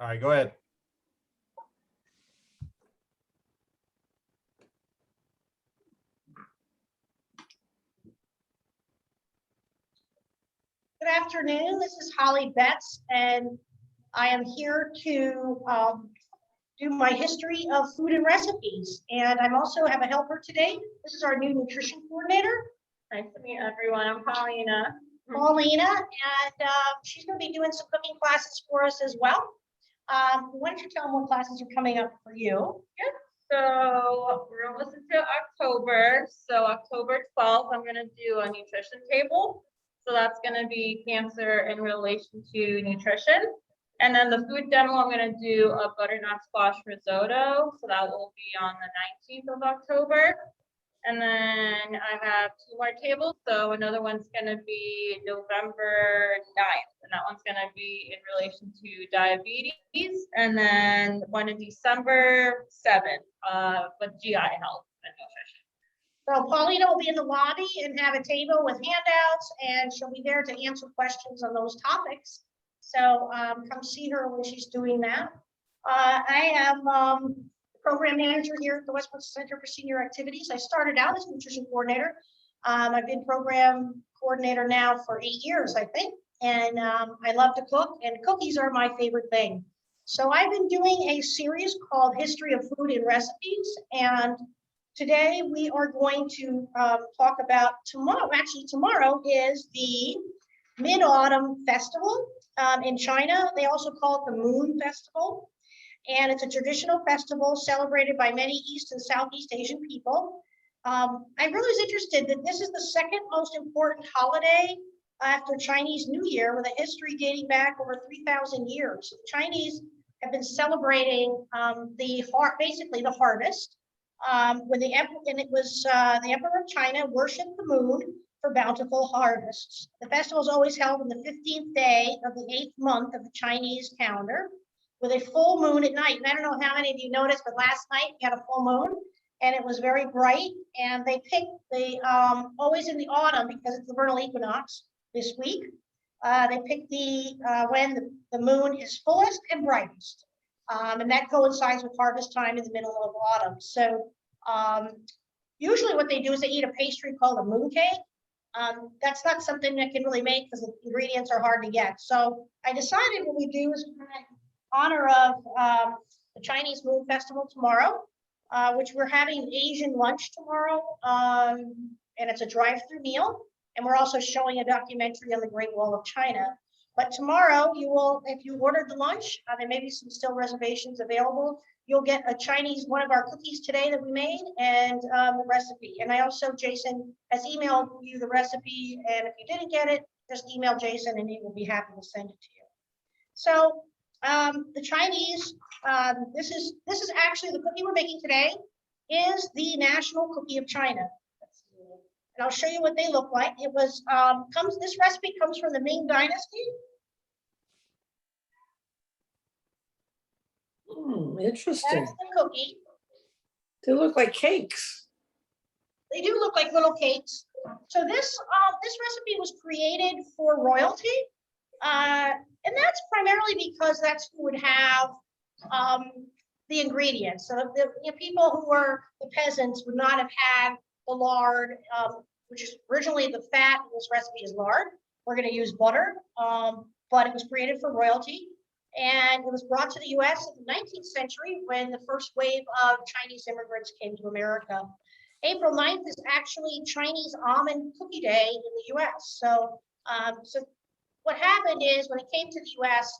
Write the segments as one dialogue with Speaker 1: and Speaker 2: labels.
Speaker 1: All right, go ahead.
Speaker 2: Good afternoon. This is Holly Betts, and I am here to do my history of food and recipes. And I'm also have a helper today. This is our new nutrition coordinator.
Speaker 3: Nice to meet everyone. I'm Paulina.
Speaker 2: Paulina, and she's going to be doing some cooking classes for us as well. Why don't you tell them what classes are coming up for you?
Speaker 3: Good. So we're almost into October. So October 12th, I'm going to do a nutrition table. So that's going to be cancer in relation to nutrition. And then the food demo, I'm going to do a butternut squash risotto. So that will be on the 19th of October. And then I have 2 more tables. So another one's going to be November 9th. And that one's going to be in relation to diabetes. And then one in December 7th with GI health and nutrition.
Speaker 2: So Paulina will be in the lobby and have a table with handouts, and she'll be there to answer questions on those topics. So come see her when she's doing that. I am program manager here at the Westminster Center for Senior Activities. I started out as nutrition coordinator. I've been program coordinator now for 8 years, I think. And I love to cook, and cookies are my favorite thing. So I've been doing a series called History of Food and Recipes. And today we are going to talk about tomorrow. Actually, tomorrow is the Mid-Autumn Festival in China. They also call it the Moon Festival. And it's a traditional festival celebrated by many East and Southeast Asian people. I really was interested that this is the second most important holiday after Chinese New Year, with a history dating back over 3,000 years. The Chinese have been celebrating basically the harvest. When the Emperor of China worshipped the moon for bountiful harvests. The festival is always held on the 15th day of the 8th month of the Chinese calendar, with a full moon at night. And I don't know how many of you noticed, but last night we had a full moon and it was very bright. And they picked always in the autumn, because it's the vernal equinox this week. They picked when the moon is fullest and brightest. And that coincides with harvest time in the middle of autumn. So usually what they do is they eat a pastry called a moon cake. That's not something that can really make, because the ingredients are hard to get. So I decided what we do is honor of the Chinese Moon Festival tomorrow, which we're having an Asian lunch tomorrow, and it's a drive-through meal. And we're also showing a documentary on the Great Wall of China. But tomorrow, you will, if you ordered the lunch, there may be some still reservations available. You'll get a Chinese, one of our cookies today that we made, and the recipe. And I also, Jason has emailed you the recipe, and if you didn't get it, just email Jason and he will be happy to send it to you. So the Chinese, this is actually the cookie we're making today, is the national cookie of China. And I'll show you what they look like. It was this recipe comes from the Ming Dynasty.
Speaker 4: Interesting.
Speaker 2: That's the cookie.
Speaker 4: They look like cakes.
Speaker 2: They do look like little cakes. So this recipe was created for royalty, and that's primarily because that's who would have the ingredients. So the people who were the peasants would not have had the lard, which is originally the fat in this recipe is lard. We're going to use butter, but it was created for royalty. And it was brought to the US in the 19th century when the first wave of Chinese immigrants came to America. April 9th is actually Chinese Almond Cookie Day in the US. So what happened is when it came to the US,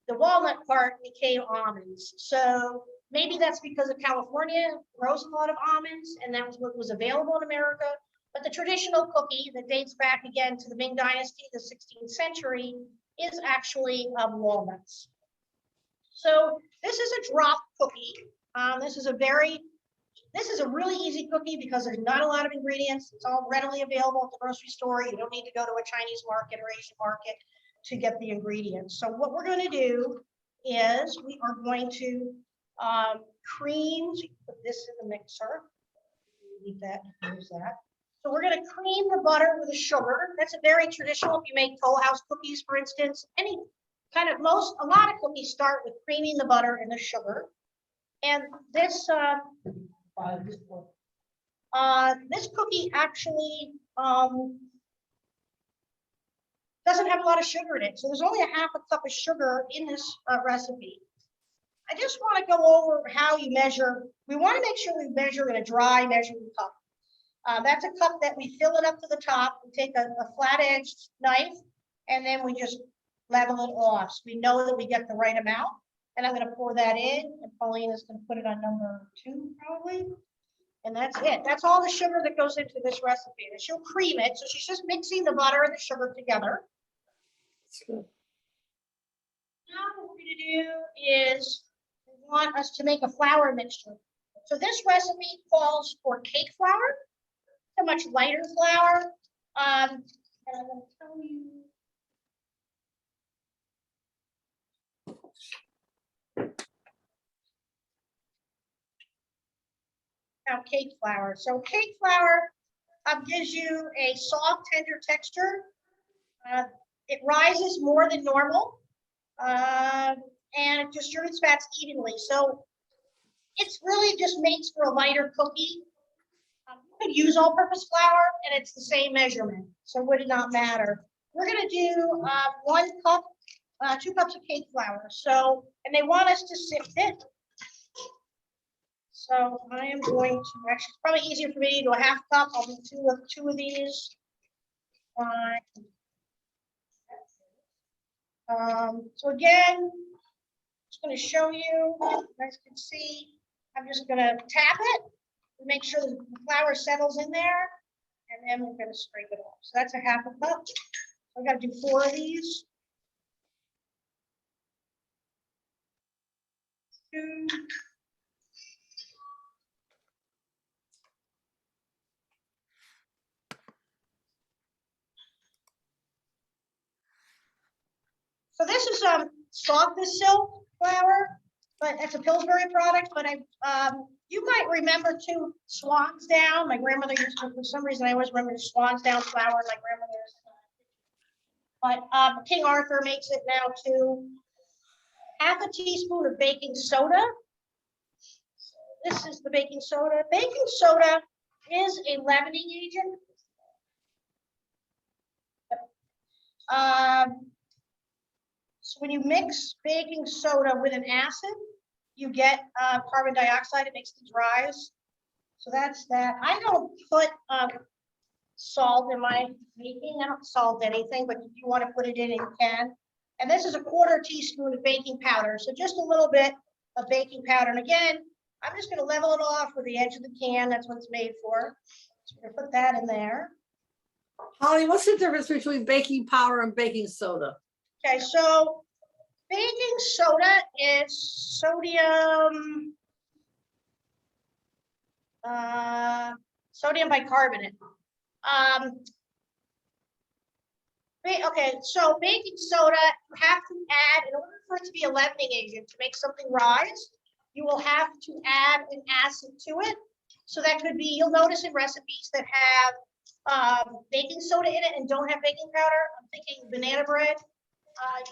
Speaker 2: the walnut part became almonds. So maybe that's because of California grows a lot of almonds, and that was what was available in America. But the traditional cookie that dates back again to the Ming Dynasty, the 16th century, is actually walnuts. So this is a drop cookie. This is a really easy cookie because there's not a lot of ingredients. It's all readily available at the grocery store. You don't need to go to a Chinese market or Asian market to get the ingredients. So what we're going to do is we are going to cream, put this in the mixer. Leave that, use that. So we're going to cream the butter with the sugar. That's a very traditional, if you make Toll House cookies, for instance, any a lot of cookies start with creaming the butter and the sugar. And this cookie actually doesn't have a lot of sugar in it. So there's only a half a cup of sugar in this recipe. I just want to go over how you measure. We want to make sure we measure in a dry measuring cup. That's a cup that we fill it up to the top. We take a flat-edged knife, and then we just level it off. So we know that we get the right amount. And I'm going to pour that in, and Pauline is going to put it on number 2, probably. And that's it. That's all the sugar that goes into this recipe. And she'll cream it. So she's just mixing the butter and the sugar together.
Speaker 4: That's good.
Speaker 2: Now what we're going to do is we want us to make a flour mixture. So this recipe calls for cake flour, a much lighter flour. And I'm going to tell you. About cake flour. So cake flour gives you a soft, tender texture. It rises more than normal, and it distributes fats evenly. So it's really just makes for a lighter cookie. You could use all-purpose flour, and it's the same measurement, so it would not matter. We're going to do 1 cup, 2 cups of cake flour. So, and they want us to sift it. So I am going to, actually, it's probably easier for me to do a half cup. I'll do two of these. So again, I'm just going to show you, you guys can see, I'm just going to tap it to make sure the flour settles in there, and then we're going to scrape it off. So that's a half a cup. I've got to do 4 of these. 2. So this is soft as silk flour, but it's a Pillsbury product. But you might remember too, Swan's Down. My grandmother used to, for some reason, I always remember Swan's Down flour. My grandmother's. But King Arthur makes it now too. Half a teaspoon of baking soda. This is the baking soda. Baking soda is a leavening agent. So when you mix baking soda with an acid, you get carbon dioxide. It makes things rise. So that's that. I don't put salt in my baking. I don't salt anything, but if you want to put it in, you can. And this is a 1/4 teaspoon of baking powder. So just a little bit of baking powder. And again, I'm just going to level it off with the edge of the can. That's what it's made for. So we're going to put that in there.
Speaker 4: Holly, what's the difference between baking powder and baking soda?
Speaker 2: Okay, so baking soda is sodium bicarbonate. Okay, so baking soda, you have to add, in order for it to be a leavening agent, to make something rise, you will have to add an acid to it. So that could be, you'll notice in recipes that have baking soda in it and don't have baking powder. I'm thinking banana bread.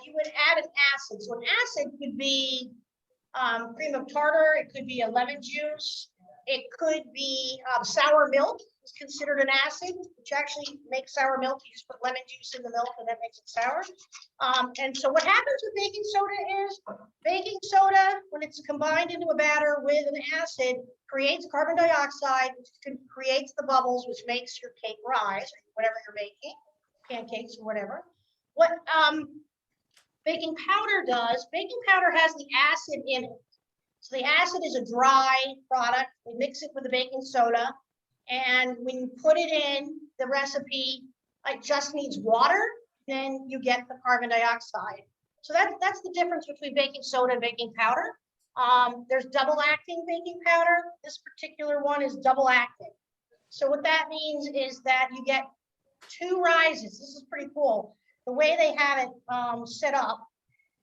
Speaker 2: You would add an acid. So an acid could be cream of tartar. It could be a lemon juice. It could be sour milk is considered an acid, which actually makes sour milk. You just put lemon juice in the milk and that makes it sour. And so what happens with baking soda is baking soda, when it's combined into a batter with an acid, creates carbon dioxide, which creates the bubbles, which makes your cake rise, or whatever you're making, pancakes or whatever. What baking powder does, baking powder has the acid in it. So the acid is a dry product. We mix it with the baking soda. And when you put it in the recipe, it just needs water, then you get the carbon dioxide. So that's the difference between baking soda and baking powder. There's double acting baking powder. This particular one is double acting. So what that means is that you get 2 rises. This is pretty cool. The way they have it set up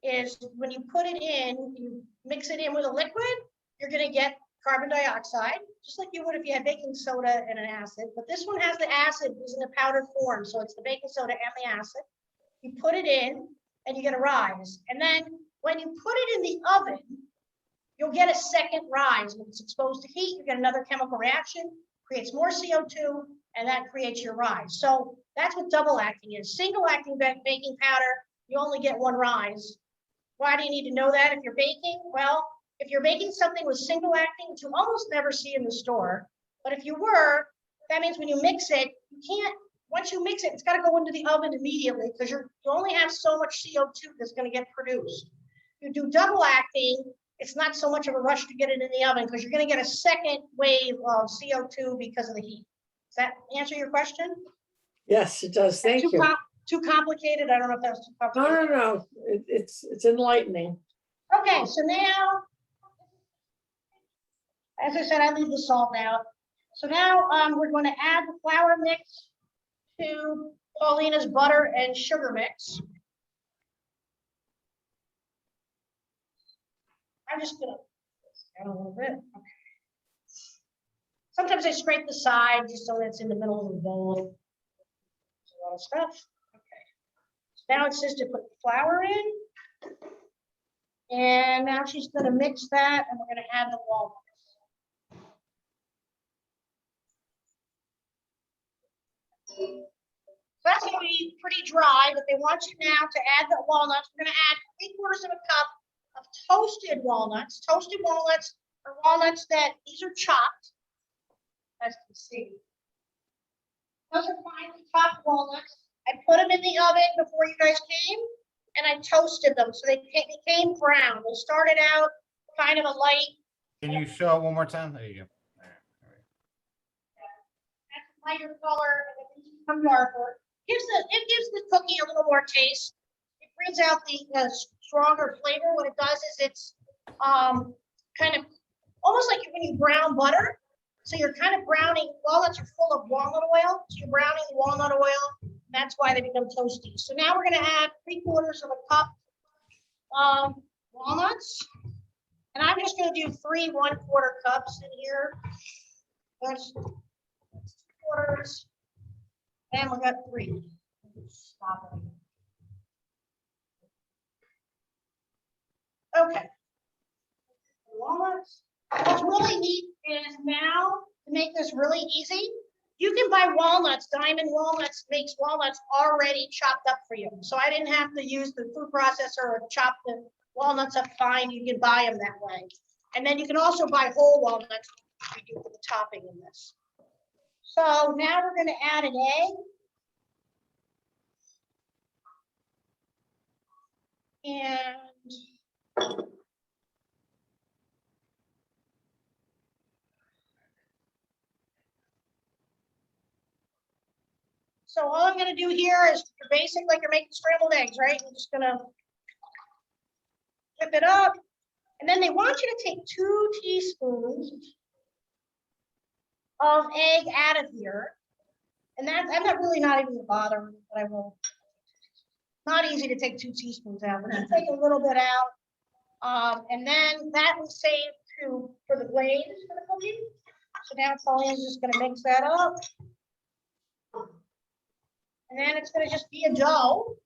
Speaker 2: is when you put it in, you mix it in with a liquid, you're going to get carbon dioxide, just like you would if you had baking soda and an acid. But this one has the acid is in a powdered form, so it's the baking soda and the acid. You put it in, and you get a rise. And then when you put it in the oven, you'll get a second rise. When it's exposed to heat, you get another chemical reaction, creates more CO2, and that creates your rise. So that's what double acting is. Single acting baking powder, you only get one rise. Why do you need to know that if you're baking? Well, if you're baking something with single acting, which you almost never see in the store, but if you were, that means when you mix it, you can't, once you mix it, it's got to go into the oven immediately because you only have so much CO2 that's going to get produced. If you do double acting, it's not so much of a rush to get it in the oven because you're going to get a second wave of CO2 because of the heat. Does that answer your question?
Speaker 4: Yes, it does. Thank you.
Speaker 2: Too complicated? I don't know if that was too complicated.
Speaker 4: No. It's enlightening.
Speaker 2: Okay, so now, as I said, I leave the salt out. So now we're going to add the flour mix to Paulina's butter and sugar mix. I'm just gonna add a little bit. Okay. Sometimes I scrape the side just so it's in the middle of the bowl. There's a lot of stuff. Okay. So now it says to put the flour in. And now she's going to mix that and we're going to add the walnuts. So that's going to be pretty dry, but they want you now to add the walnuts. We're going to add 3/4 of a cup of toasted walnuts. Toasted walnuts are walnuts that these are chopped, as you can see. Those are finely chopped walnuts. I put them in the oven before you guys came, and I toasted them so they became brown. They started out kind of a light.
Speaker 1: Can you show it one more time? There you go.
Speaker 2: That's a lighter color, and then these become darker. It gives the cookie a little more taste. It brings out the stronger flavor. What it does is it's kind of almost like when you brown butter. So you're kind of browning. Walnuts are full of walnut oil, so you're browning the walnut oil. That's why they become toasty. So now we're going to add 3/4 of a cup of walnuts. And I'm just going to do 3 1/4 cups in here. That's 2/4. And we got 3. Stop it. Okay. Walnuts. What's really neat is now to make this really easy, you can buy walnuts. Diamond Walnuts makes walnuts already chopped up for you. So I didn't have to use the food processor or chop the walnuts up fine. You can buy them that way. And then you can also buy whole walnuts we do for the topping in this. So now we're going to add an egg. And so all I'm going to do here is you're basic like you're making scrambled eggs, right? You're just going to whip it up. And then they want you to take 2 teaspoons of egg out of here. And that I'm not really not even bothering, but I will. Not easy to take 2 teaspoons out, but just take a little bit out. And then that will save for the glaze for the cookie. So now Pauline's just going to mix that up. And then it's going to just be a dough.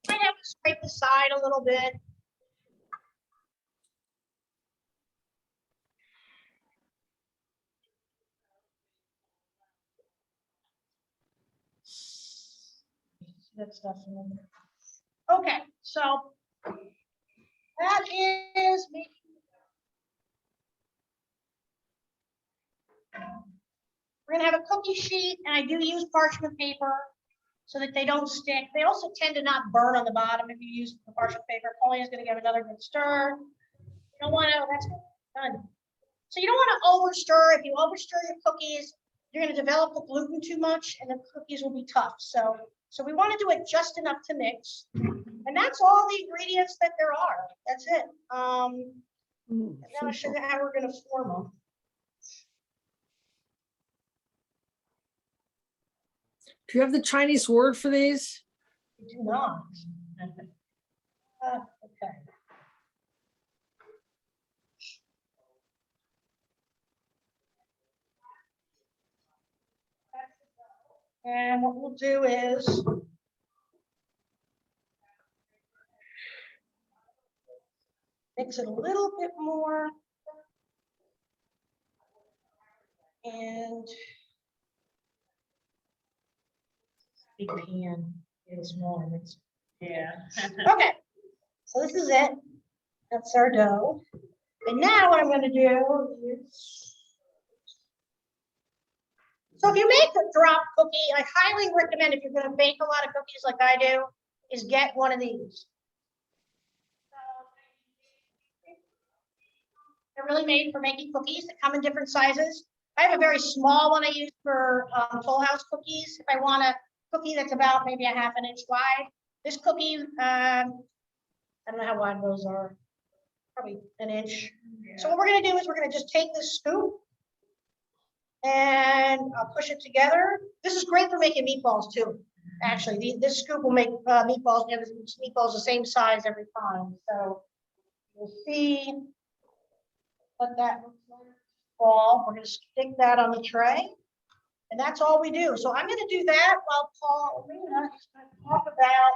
Speaker 2: Might have to scrape the side a little bit. That stuff in there. Okay, so that is making. We're gonna have a cookie sheet, and I do use parchment paper so that they don't stick. They also tend to not burn on the bottom if you use the parchment paper. Pauline is gonna give another good stir. You don't want to. That's done. So you don't want to overstir. If you overstir your cookies, you're going to develop the gluten too much, and the cookies will be tough. So we want to do it just enough to mix, and that's all the ingredients that there are. That's it. And then I'll show you how we're going to form them.
Speaker 4: Do you have the Chinese word for these?
Speaker 2: We do not. Okay. And what we'll do is mix it a little bit more. And big pan is more.
Speaker 3: Yeah.
Speaker 2: Okay, so this is it. That's our dough. And now what I'm going to do is, so if you make a drop cookie, I highly recommend, if you're going to bake a lot of cookies like I do, is get one of these. They're really made for making cookies that come in different sizes. I have a very small one I use for Toll House cookies. If I want a cookie that's about maybe a ½ inch wide, this cookie, I don't know how wide those are, probably an inch. So what we're gonna do is we're gonna just take this scoop and I'll push it together. This is great for making meatballs too. Actually, this scoop will make meatballs, and meatballs the same size every time. So you'll see what that looks like. Ball. We're going to stick that on the tray, and that's all we do. So I'm going to do that while Paulina is going to talk about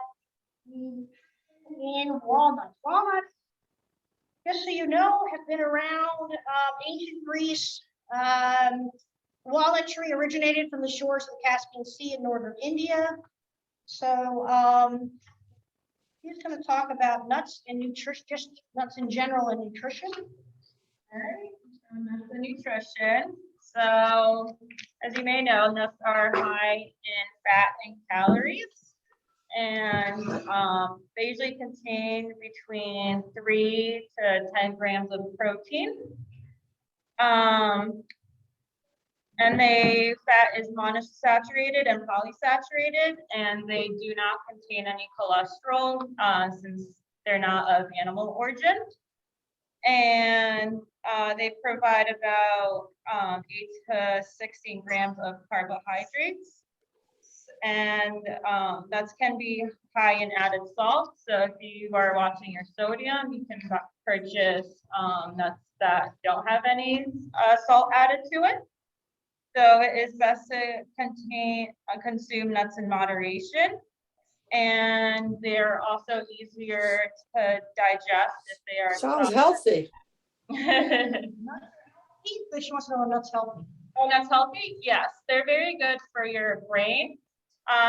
Speaker 2: in walnuts. Walnuts, just so you know, have been around ancient Greece. Walnut tree originated from the shores of the Caspian Sea in northern India. So he's going to talk about nuts and nutrition, just nuts in general and nutrition.
Speaker 3: All right, so nuts and nutrition. So, as you may know, nuts are high in fat and calories, and they usually contain between 3 to 10 grams of protein. And fat is monosaturated and polysaturated, and they do not contain any cholesterol since they're not of animal origin. And they provide about 8 to 16 grams of carbohydrates. And that can be high in added salt. So if you are watching your sodium, you can purchase nuts that don't have any salt added to it. So it is best to consume nuts in moderation. And they're also easier to digest if they are.
Speaker 4: Sounds healthy.
Speaker 2: She wants to know if nuts healthy.
Speaker 3: Oh, nuts healthy? Yes, they're very good for your brain.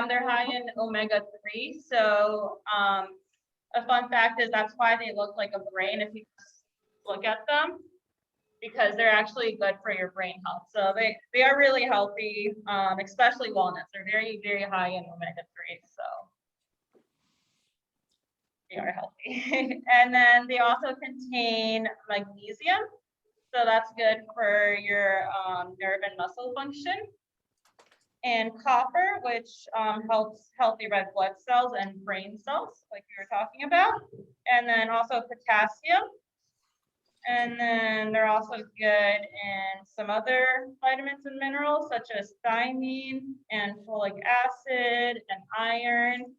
Speaker 3: They're high in omega-3. So a fun fact is that's why they look like a brain if you look at them, because they're actually good for your brain health. So they are really healthy, especially walnuts. They're very, very high in omega-3. So they are healthy. And then they also contain magnesium. So that's good for your nerve and muscle function. And copper, which helps healthy red blood cells and brain cells, like you were talking about. And then also potassium. And then they're also good in some other vitamins and minerals, such as thiamine and folic acid and iron.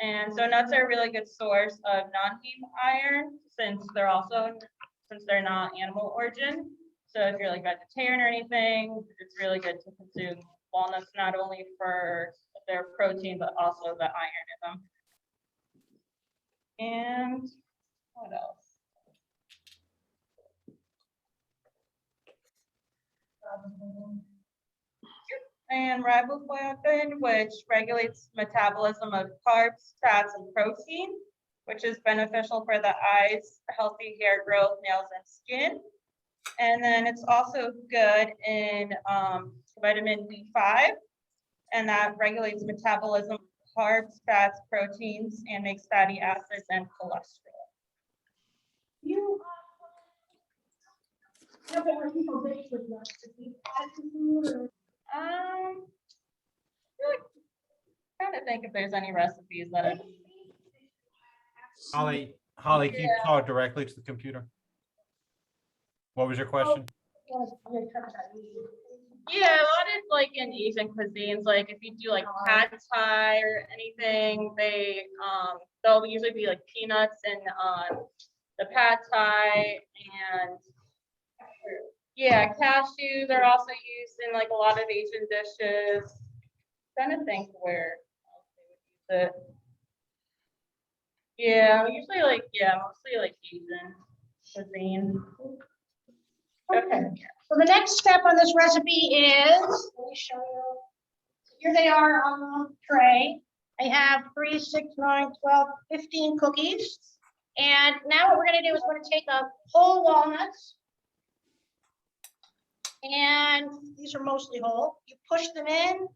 Speaker 3: And so nuts are a really good source of non-heme iron, since they're not animal origin. So if you're like vegetarian or anything, it's really good to consume walnuts, not only for their protein, but also the iron in them. And what else? And riboflavin, which regulates metabolism of carbs, fats, and protein, which is beneficial for the eyes, healthy hair growth, nails, and skin. And then it's also good in vitamin B5, and that regulates metabolism of carbs, fats, proteins, and makes fatty acids and cholesterol.
Speaker 2: You know where people bake with nuts?
Speaker 3: Trying to think if there's any recipes that are.
Speaker 1: Holly, can you talk directly to the computer? What was your question?
Speaker 3: Yeah, a lot of like in Asian cuisines, like if you do like pad thai or anything, they'll usually be like peanuts and the pad thai, and yeah, cashews are also used in like a lot of Asian dishes. Trying to think where else they would use it. Yeah, usually like, yeah, mostly like Asian cuisine.
Speaker 2: Okay, so the next step on this recipe is, let me show you. Here they are on the tray. I have 3, 6, 9, 12, 15 cookies. And now what we're gonna do is we're gonna take a whole walnuts. And these are mostly whole. You push them in.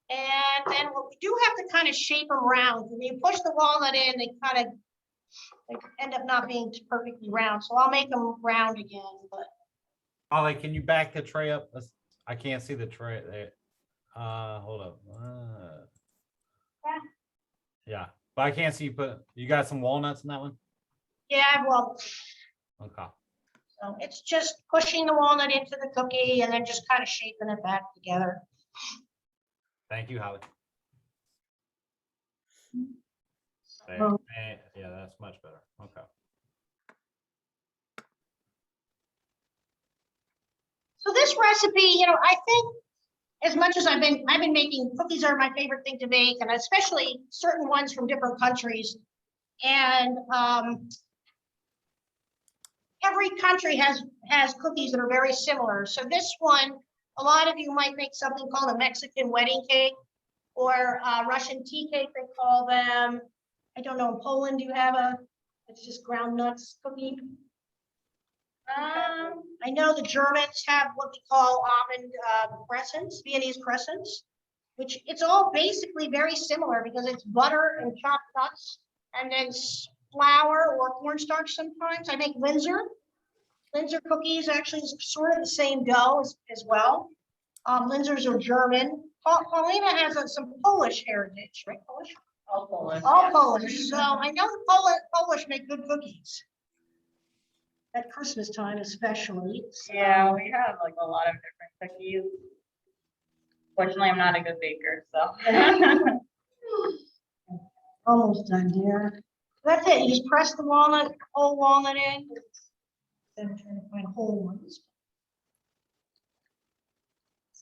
Speaker 2: And then what we do have to kind of shape them round. When you push the walnut in, they end up not being perfectly round. So I'll make them round again, but.
Speaker 1: Holly, can you back the tray up? I can't see the tray there. Hold up. Yeah, but I can't see you got some walnuts in that one?
Speaker 2: Yeah, well,
Speaker 1: Okay.
Speaker 2: so it's just pushing the walnut into the cookie and then just kind of shaping it back together.
Speaker 1: Thank you, Holly.
Speaker 2: Oh.
Speaker 1: Yeah, that's much better. Okay.
Speaker 2: So this recipe, I think as much as I've been making cookies are my favorite thing to make, and especially certain ones from different countries. And every country has cookies that are very similar. So this one, a lot of you might make something called a Mexican wedding cake or Russian tea cake, they call them. I don't know, in Poland, do you have it's just ground nuts cookie? I know the Germans have what we call almond crescents, Viennese crescents, which it's all basically very similar because it's butter and chopped nuts and then flour or cornstarch sometimes. I make Linzer. Linzer cookies actually is sort of the same dough as well. Linzers are German. Paulina has some Polish heritage, right? Polish?
Speaker 3: All Polish.
Speaker 2: All
Speaker 3: yeah.
Speaker 2: Polish. So I know the Polish make good cookies. At Christmas time especially. So.
Speaker 3: Yeah, we have like a lot of different cookies. Fortunately, I'm not a good baker, so.
Speaker 2: Almost done, dear. That's it. You just press the whole walnut in. Then I'm trying to find whole ones.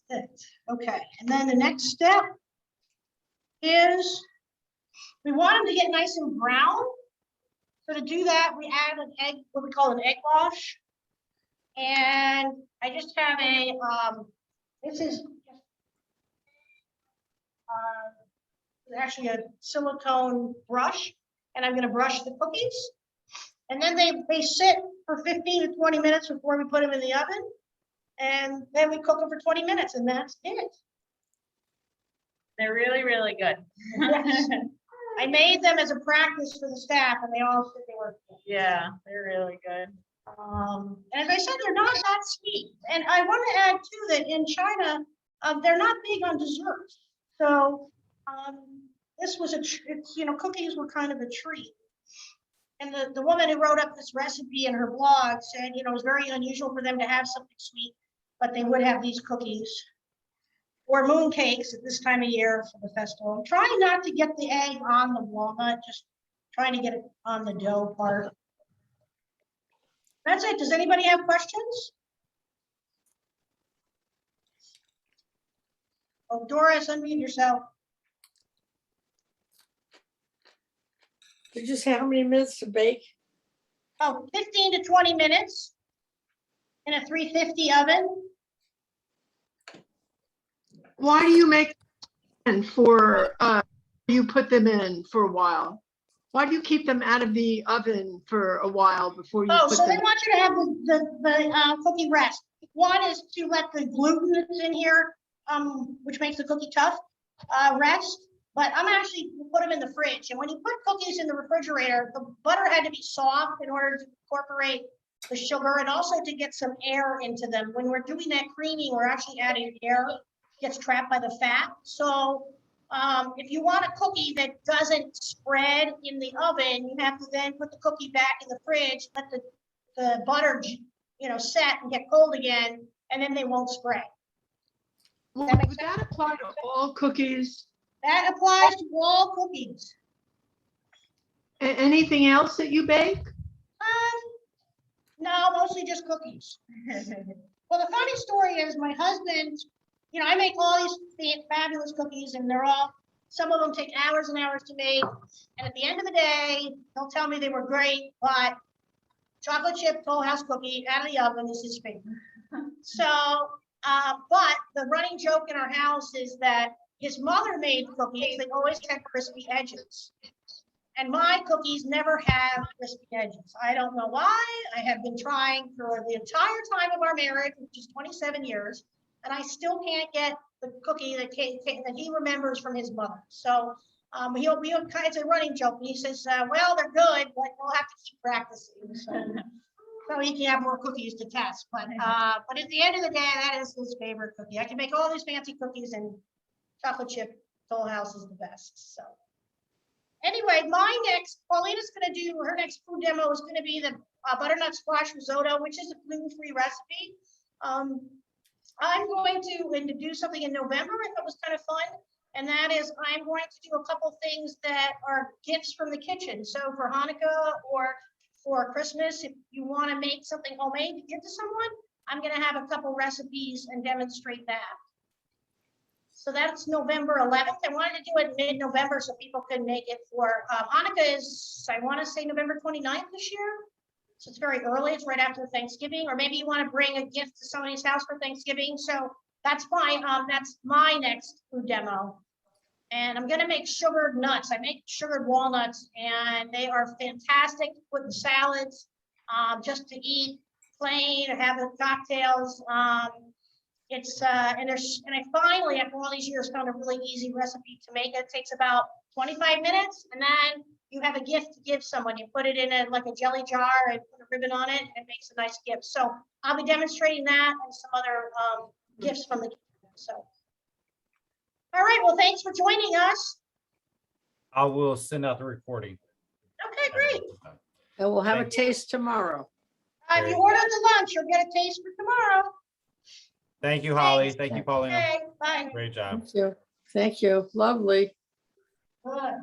Speaker 2: That's it. Okay. And then the next step is we want them to get nice and brown. So to do that, we add an egg, what we call an egg wash. And I just have this is actually a silicone brush, and I'm going to brush the cookies. And then they sit for 15 to 20 minutes before we put them in the oven. And then we cook them for 20 minutes, and that's it.
Speaker 3: They're really, really good.
Speaker 2: Yes. I made them as a practice for the staff, and they all said they were good.
Speaker 3: Yeah, they're really good.
Speaker 2: And as I said, they're not that sweet. And I want to add too that in China, they're not big on desserts. So this was cookies were kind of a treat. And the woman who wrote up this recipe in her blog said, it was very unusual for them to have something sweet, but they would have these cookies or moon cakes at this time of year for the festival. I'm trying not to get the egg on the walnut, just trying to get it on the dough part. That's it. Does anybody have questions? Oh, Doris, unmute yourself.
Speaker 4: Did you say how many minutes to bake?
Speaker 2: Oh, 15 to 20 minutes in a 350 oven.
Speaker 5: Why do you make and you put them in for a while? Why do you keep them out of the oven for a while before you
Speaker 2: Oh,
Speaker 5: put
Speaker 2: so
Speaker 5: them?
Speaker 2: they want you to have the cookie rest. One is to let the gluten that's in here, which makes the cookie tough, rest. But I'm actually put them in the fridge. And when you put cookies in the refrigerator, the butter had to be soft in order to incorporate the sugar and also to get some air into them. When we're doing that creaming, we're actually adding air, gets trapped by the fat. So if you want a cookie that doesn't spread in the oven, you have to then put the cookie back in the fridge, let the butter, set and get cold again, and then they won't spread.
Speaker 5: Well,
Speaker 2: that make
Speaker 5: would that apply to all cookies?
Speaker 2: That applies to all cookies.
Speaker 5: Anything else that you bake?
Speaker 2: No, mostly just cookies. Well, the funny story is my husband I make all these fabulous cookies and some of them take hours and hours to make. And at the end of the day, they'll tell me they were great, but chocolate chip Toll House cookie out of the oven is his favorite. So, but the running joke in our house is that his mother made cookies, they always had crispy edges. And my cookies never have crispy edges. I don't know why. I have been trying for the entire time of our marriage, which is 27 years, and I still can't get the cookie that he remembers from his mother. So it's a running joke. He says, well, they're good, but we'll have to keep practicing. So he can have more cookies to test. But at the end of the day, that is his favorite cookie. I can make all these fancy cookies, and chocolate chip Toll House is the best. So anyway, Paulina's going to do her next food demo is going to be the butternut squash risotto, which is a gluten-free recipe. I'm going to do something in November. I thought was kind of fun. And that is, I'm going to do a couple things that are gifts from the kitchen. So for Hanukkah or for Christmas, if you want to make something homemade to give to someone, I'm going to have a couple recipes and demonstrate that. So that's November 11th. I wanted to do it mid-November so people could make it for Hanukkah is, I want to say November 29th this year. So it's very early. It's right after Thanksgiving, or maybe you want to bring a gift to somebody's house for Thanksgiving. So that's my next food demo. And I'm going to make sugared nuts. I make sugared walnuts, and they are fantastic to put in salads, just to eat plain or have in cocktails. And I finally, after all these years, found a really easy recipe to make. It takes about 25 minutes, and then you have a gift to give someone. You put it in like a jelly jar and put a ribbon on it, and it makes a nice gift. So I'll be demonstrating that and some other gifts from the kitchen. So, all right. Well, thanks for joining us.
Speaker 1: I will send out the recording.
Speaker 2: Okay, great.
Speaker 4: And we'll have a
Speaker 1: Thank you.
Speaker 4: taste tomorrow.
Speaker 2: If you order the lunch, you'll get a taste for tomorrow.
Speaker 1: Thank you, Holly. Thank you, Paulina.
Speaker 2: Okay, bye.
Speaker 1: Great job.
Speaker 4: Thank you. Thank you. Lovely.
Speaker 2: Good.